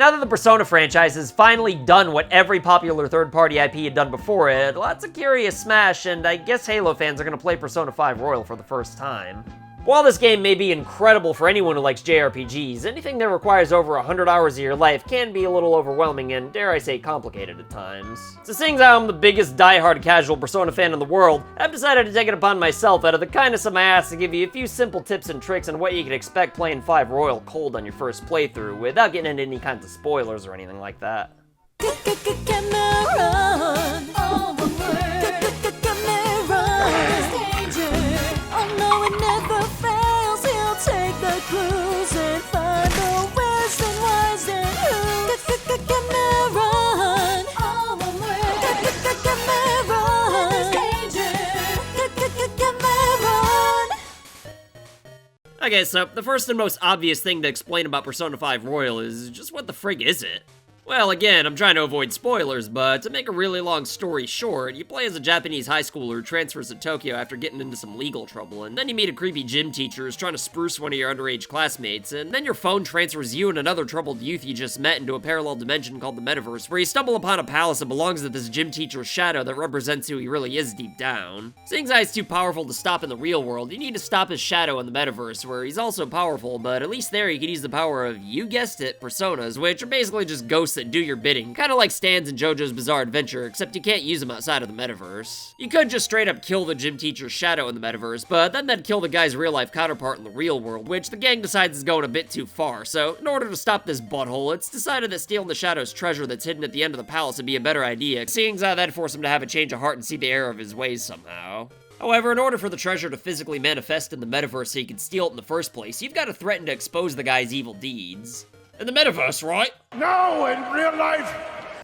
Now that the Persona franchise has finally done what every popular third-party IP had done before it, lots of curious Smash, and I guess Halo fans are gonna play Persona 5 Royal for the first time. While this game may be incredible for anyone who likes JRPGs, anything that requires over 100 hours of your life can be a little overwhelming and, dare I say, complicated at times. So seeing as I'm the biggest die-hard casual Persona fan in the world, I've decided to take it upon myself out of the kindness of my ass to give you a few simple tips and tricks on what you can expect playing 5 Royal cold on your first playthrough, without getting into any kinds of spoilers or anything like that. Cruise and find the west and wise and who Cameron, all one word. Cameron. Okay, so the first and most obvious thing to explain about Persona 5 Royal is just what the frig is it? Well, again, I'm trying to avoid spoilers, but to make a really long story short, you play as a Japanese high schooler who transfers to Tokyo after getting into some legal trouble, and then you meet a creepy gym teacher who's trying to spruce one of your underage classmates, and then your phone transfers you and another troubled youth you just met into a parallel dimension called the Metaverse, where you stumble upon a palace that belongs to this gym teacher's shadow that represents who he really is deep down. Seeing as he's too powerful to stop in the real world, you need to stop his shadow in the Metaverse, where he's also powerful, but at least there you can use the power of, you guessed it, personas, which are basically just ghosts that do your bidding, kind of like Stan's in JoJo's Bizarre Adventure, except you can't use them outside of the Metaverse. You could just straight up kill the gym teacher's shadow in the Metaverse, but then that'd kill the guy's real-life counterpart in the real world, which the gang decides is going a bit too far, so in order to stop this butthole, it's decided that stealing the shadow's treasure that's hidden at the end of the palace would be a better idea, seeing as how that'd force him to have a change of heart and see the error of his ways somehow. However, in order for the treasure to physically manifest in the Metaverse so you can steal it in the first place, you've got to threaten to expose the guy's evil deeds. In the Metaverse, right? No, in real life!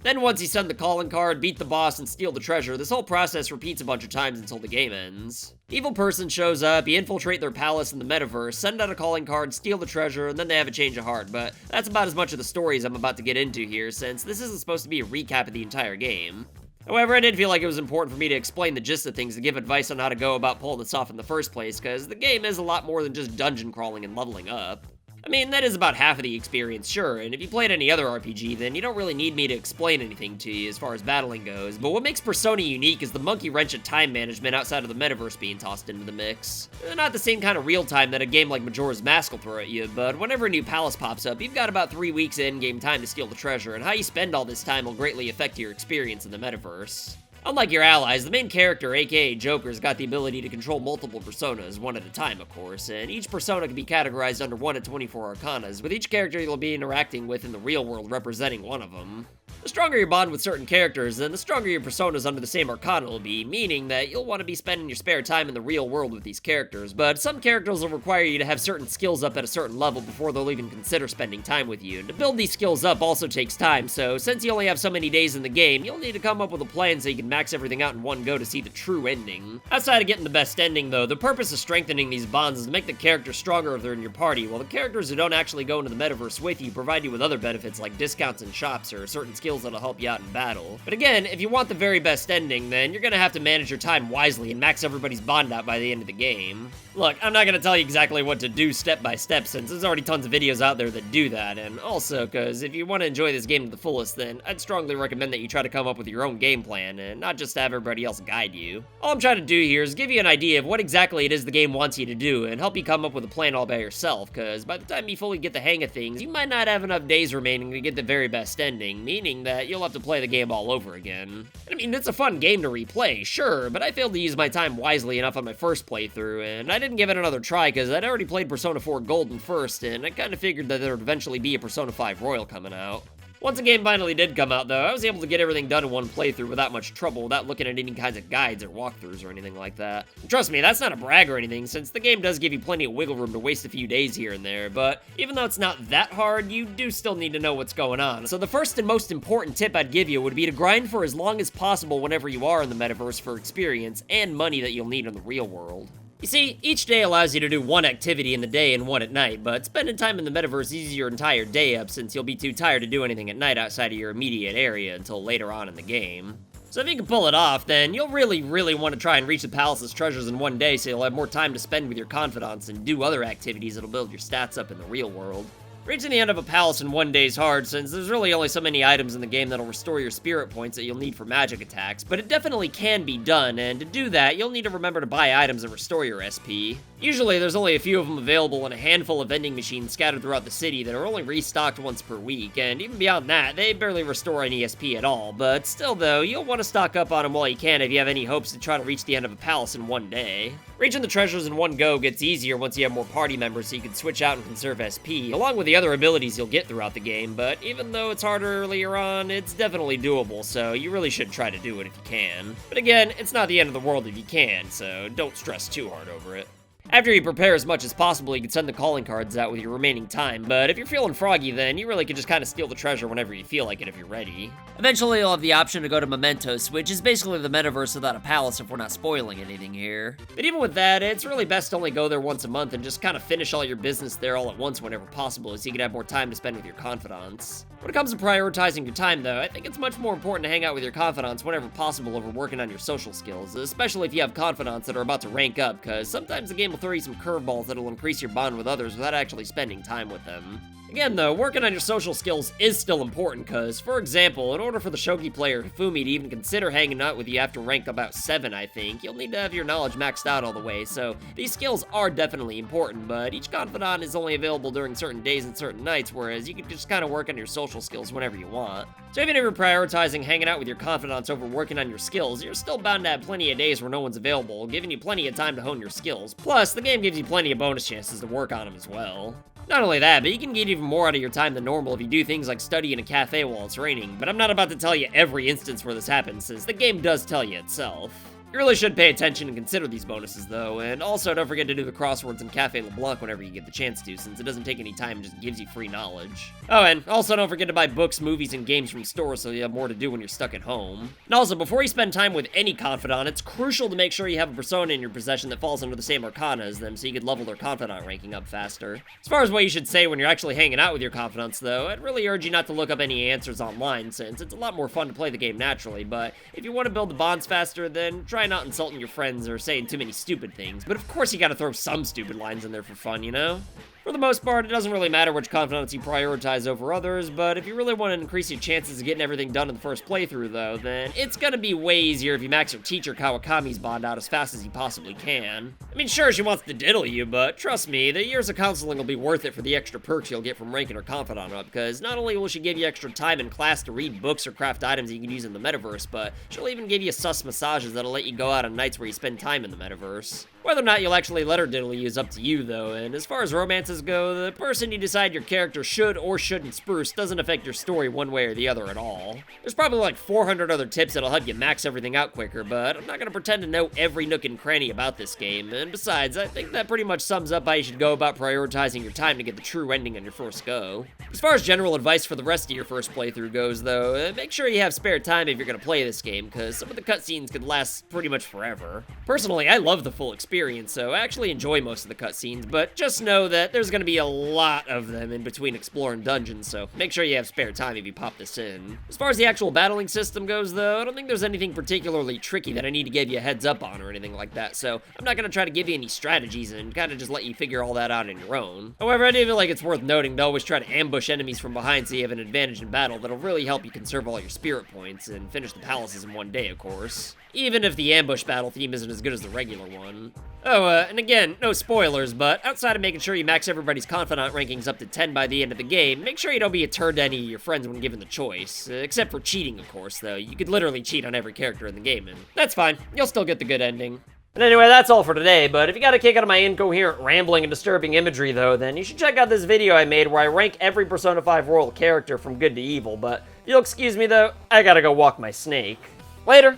Then once you send the calling card, beat the boss, and steal the treasure, this whole process repeats a bunch of times until the game ends. The evil person shows up, you infiltrate their palace in the Metaverse, send out a calling card, steal the treasure, and then they have a change of heart, but that's about as much of the stories I'm about to get into here, since this isn't supposed to be a recap of the entire game. However, I did feel like it was important for me to explain the gist of things and give advice on how to go about pulling this off in the first place, because the game is a lot more than just dungeon crawling and leveling up. I mean, that is about half of the experience, sure, and if you played any other RPG, then you don't really need me to explain anything to you as far as battling goes, but what makes Persona unique is the monkey wrench of time management outside of the Metaverse being tossed into the mix. Not the same kind of real time that a game like Majora's Mask will throw at you, but whenever a new palace pops up, you've got about 3 weeks of in-game time to steal the treasure, and how you spend all this time will greatly affect your experience in the Metaverse. Unlike your allies, the main character, aka Joker's got the ability to control multiple personas, one at a time of course, and each persona can be categorized under 1 to 24 arcanas, with each character you'll be interacting with in the real world representing one of them. The stronger your bond with certain characters, then the stronger your personas under the same arcana will be, meaning that you'll want to be spending your spare time in the real world with these characters, but some characters will require you to have certain skills up at a certain level before they'll even consider spending time with you, and to build these skills up also takes time, so since you only have so many days in the game, you'll need to come up with a plan so you can max everything out in one go to see the true ending. Outside of getting the best ending though, the purpose of strengthening these bonds is to make the characters stronger if they're in your party, while the characters who don't actually go into the Metaverse with you provide you with other benefits like discounts in shops or certain skills that'll help you out in battle. But again, if you want the very best ending, then you're gonna have to manage your time wisely and max everybody's bond out by the end of the game. Look, I'm not gonna tell you exactly what to do step by step since there's already tons of videos out there that do that, and also, cause if you want to enjoy this game to the fullest, then I'd strongly recommend that you try to come up with your own game plan, and not just have everybody else guide you. All I'm trying to do here is give you an idea of what exactly it is the game wants you to do, and help you come up with a plan all by yourself, cause by the time you fully get the hang of things, you might not have enough days remaining to get the very best ending, meaning that you'll have to play the game all over again. I mean, it's a fun game to replay, sure, but I failed to use my time wisely enough on my first playthrough, and I didn't give it another try because I'd already played Persona 4 Golden first, and I kinda figured that there would eventually be a Persona 5 Royal coming out. Once the game finally did come out though, I was able to get everything done in one playthrough without much trouble, without looking at any kinds of guides or walkthroughs or anything like that. And trust me, that's not a brag or anything, since the game does give you plenty of wiggle room to waste a few days here and there, but even though it's not that hard, you do still need to know what's going on. So the first and most important tip I'd give you would be to grind for as long as possible whenever you are in the Metaverse for experience and money that you'll need in the real world. You see, each day allows you to do one activity in the day and one at night, but spending time in the Metaverse eases your entire day up since you'll be too tired to do anything at night outside of your immediate area until later on in the game. So if you can pull it off, then you'll really want to try and reach the palace's treasures in one day so you'll have more time to spend with your confidants and do other activities that'll build your stats up in the real world. Reaching the end of a palace in one day is hard, since there's really only so many items in the game that'll restore your spirit points that you'll need for magic attacks, but it definitely can be done, and to do that, you'll need to remember to buy items that restore your SP. Usually, there's only a few of them available and a handful of vending machines scattered throughout the city that are only restocked once per week, and even beyond that, they barely restore any SP at all, but still though, you'll want to stock up on them while you can if you have any hopes to try to reach the end of a palace in one day. Reaching the treasures in one go gets easier once you have more party members so you can switch out and conserve SP, along with the other abilities you'll get throughout the game, but even though it's harder earlier on, it's definitely doable, so you really should try to do it if you can. But again, it's not the end of the world if you can, so don't stress too hard over it. After you prepare as much as possible, you can send the calling cards out with your remaining time, but if you're feeling froggy, then you really could just kind of steal the treasure whenever you feel like it if you're ready. Eventually, you'll have the option to go to Mementos, which is basically the metaverse without a palace if we're not spoiling anything here. But even with that, it's really best to only go there once a month and just kind of finish all your business there all at once whenever possible, so you can have more time to spend with your confidants. When it comes to prioritizing your time, though, I think it's much more important to hang out with your confidants whenever possible over working on your social skills, especially if you have confidants that are about to rank up, because sometimes the game will throw you some curveballs that'll increase your bond with others without actually spending time with them. Again though, working on your social skills is still important because, for example, in order for the Shogi player Hifumi to even consider hanging out with you after rank about 7, I think, you'll need to have your knowledge maxed out all the way, so these skills are definitely important, but each confidant is only available during certain days and certain nights, whereas you can just kind of work on your social skills whenever you want. So even if you're prioritizing hanging out with your confidants over working on your skills, you're still bound to have plenty of days where no one's available, giving you plenty of time to hone your skills. Plus, the game gives you plenty of bonus chances to work on them as well. Not only that, but you can get even more out of your time than normal if you do things like study in a cafe while it's raining, but I'm not about to tell you every instance where this happens, since the game does tell you itself. You really should pay attention and consider these bonuses though, and also don't forget to do the crosswords in Cafe LeBlanc whenever you get the chance to, since it doesn't take any time and just gives you free knowledge. Oh, and also don't forget to buy books, movies, and games from stores so you have more to do when you're stuck at home. And also, before you spend time with any confidant, it's crucial to make sure you have a persona in your possession that falls under the same arcana as them so you can level their confidant ranking up faster. As far as what you should say when you're actually hanging out with your confidants though, I'd really urge you not to look up any answers online, since it's a lot more fun to play the game naturally, but if you want to build the bonds faster, then try not insulting your friends or saying too many stupid things, but of course you gotta throw some stupid lines in there for fun, you know? For the most part, it doesn't really matter which confidants you prioritize over others, but if you really want to increase your chances of getting everything done in the first playthrough though, then it's gonna be way easier if you max your teacher Kawakami's bond out as fast as you possibly can. I mean, sure, she wants to diddle you, but trust me, the years of counseling will be worth it for the extra perks you'll get from ranking her confidant up, because not only will she give you extra time in class to read books or craft items you can use in the metaverse, but she'll even give you sus massages that'll let you go out on nights where you spend time in the metaverse. Whether or not you'll actually let her diddle you is up to you, though, and as far as romances go, the person you decide your character should or shouldn't spruce doesn't affect your story one way or the other at all. There's probably like 400 other tips that'll help you max everything out quicker, but I'm not gonna pretend to know every nook and cranny about this game, and besides, I think that pretty much sums up how you should go about prioritizing your time to get the true ending on your first go. As far as general advice for the rest of your first playthrough goes, though, make sure you have spare time if you're gonna play this game, because some of the cutscenes could last pretty much forever. Personally, I love the full experience, so I actually enjoy most of the cutscenes, but just know that there's gonna be a lot of them in between exploring dungeons, so make sure you have spare time if you pop this in. As far as the actual battling system goes, though, I don't think there's anything particularly tricky that I need to give you a heads up on or anything like that, so I'm not gonna try to give you any strategies and kind of just let you figure all that out on your own. However, I do feel like it's worth noting to always try to ambush enemies from behind so you have an advantage in battle that'll really help you conserve all your spirit points and finish the palaces in one day, of course. Even if the ambush battle theme isn't as good as the regular one. Oh, and again, no spoilers, but outside of making sure you max everybody's confidant rankings up to 10 by the end of the game, make sure you don't be a turd to any of your friends when given the choice. Except for cheating, of course, though. You could literally cheat on every character in the game, and that's fine. You'll still get the good ending. And anyway, that's all for today, but if you got a kick out of my incoherent, rambling, and disturbing imagery, though, then you should check out this video I made where I rank every Persona 5 Royal character from good to evil, but if you'll excuse me, though, I gotta go walk my snake. Later!